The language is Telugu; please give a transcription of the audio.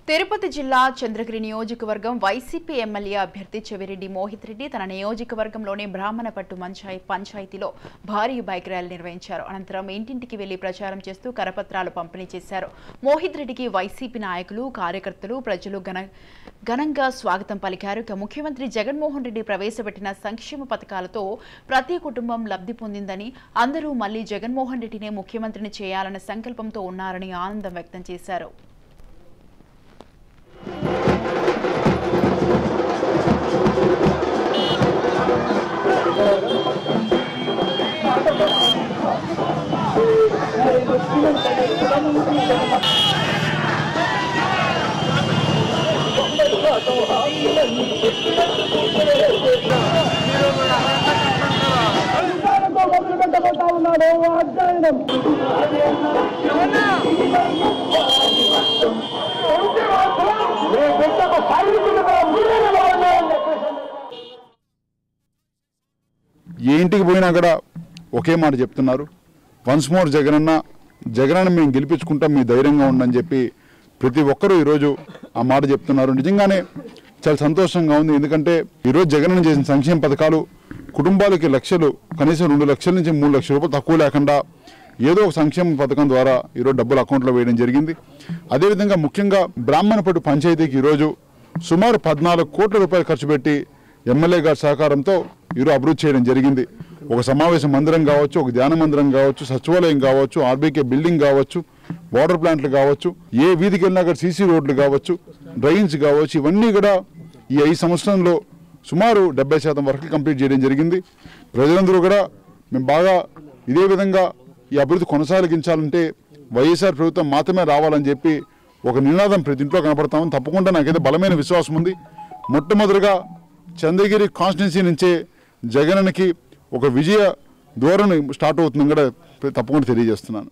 తిరుపతి జిల్లా చంద్రగిరి నియోజకవర్గం వైసీపీ ఎమ్మెల్యే అభ్యర్థి చెవిరెడ్డి మోహిత్ రెడ్డి తన నియోజకవర్గంలోని బ్రాహ్మణపట్టు పంచాయతీలో భారీ బైక్ ర్యాలీ నిర్వహించారు. అనంతరం ఇంటింటికి వెళ్లి ప్రచారం చేస్తూ కరపత్రాలు పంపిణీ చేశారు. మోహిత్ రెడ్డికి వైసీపీ నాయకులు, కార్యకర్తలు, ప్రజలు ఘనంగా స్వాగతం పలికారు. ముఖ్యమంత్రి జగన్మోహన్ రెడ్డి ప్రవేశపెట్టిన సంక్షేమ పథకాలతో ప్రతి కుటుంబం లబ్ధి పొందిందని, అందరూ మళ్లీ జగన్మోహన్ రెడ్డినే ముఖ్యమంత్రిని చేయాలన్న సంకల్పంతో ఉన్నారని ఆనందం వ్యక్తం చేశారు. ఏ ఇంటికి పోయినా కూడా ఒకే మాట చెప్తున్నారు, వన్స్ మోర్ జగనన్న మేము గెలిపించుకుంటాం, మీ ధైర్యంగా ఉండని చెప్పి ప్రతి ఒక్కరూ ఈరోజు ఆ మాట చెప్తున్నారు. నిజంగానే చాలా సంతోషంగా ఉంది. ఎందుకంటే ఈరోజు జగనన్న చేసిన సంక్షేమ పథకాలు కుటుంబాలకి లక్షలు, కనీసం 2 లక్షల నుంచి 3 లక్షల రూపాయలు తక్కువ లేకుండా ఏదో ఒక సంక్షేమ పథకం ద్వారా ఈరోజు డబ్బులు అకౌంట్లో వేయడం జరిగింది. అదేవిధంగా ముఖ్యంగా బ్రాహ్మణపట్టు పంచాయతీకి ఈరోజు సుమారు 14 కోట్ల రూపాయలు ఖర్చు పెట్టి ఎమ్మెల్యే గారి సహకారంతో ఈరోజు అభివృద్ధి చేయడం జరిగింది. ఒక సమావేశ మందిరం కావచ్చు, ఒక ధ్యాన మందిరం కావచ్చు, సచివాలయం కావచ్చు, ఆర్బీకే బిల్డింగ్ కావచ్చు, వాటర్ ప్లాంట్లు కావచ్చు, ఏ వీధికి వెళ్ళినా కూడా సీసీ రోడ్లు కావచ్చు, డ్రైన్స్ కావచ్చు, ఇవన్నీ కూడా ఈ 5 సంవత్సరంలో సుమారు 70% వరకు కంప్లీట్ చేయడం జరిగింది. ప్రజలందరూ కూడా మేము బాగా ఇదే విధంగా ఈ అభివృద్ధి కొనసాగించాలంటే వైఎస్ఆర్ ప్రభుత్వం మాత్రమే రావాలని చెప్పి ఒక నినాదం ప్రతి ఇంట్లో కనపడతామని తప్పకుండా నాకైతే బలమైన విశ్వాసం ఉంది. మొట్టమొదటిగా చంద్రగిరి కాన్స్టిట్యున్సీ నుంచే జగనన్నకి ఒక విజయ ధోరణి స్టార్ట్ అవుతుందని కూడా తప్పకుండా తెలియజేస్తున్నాను.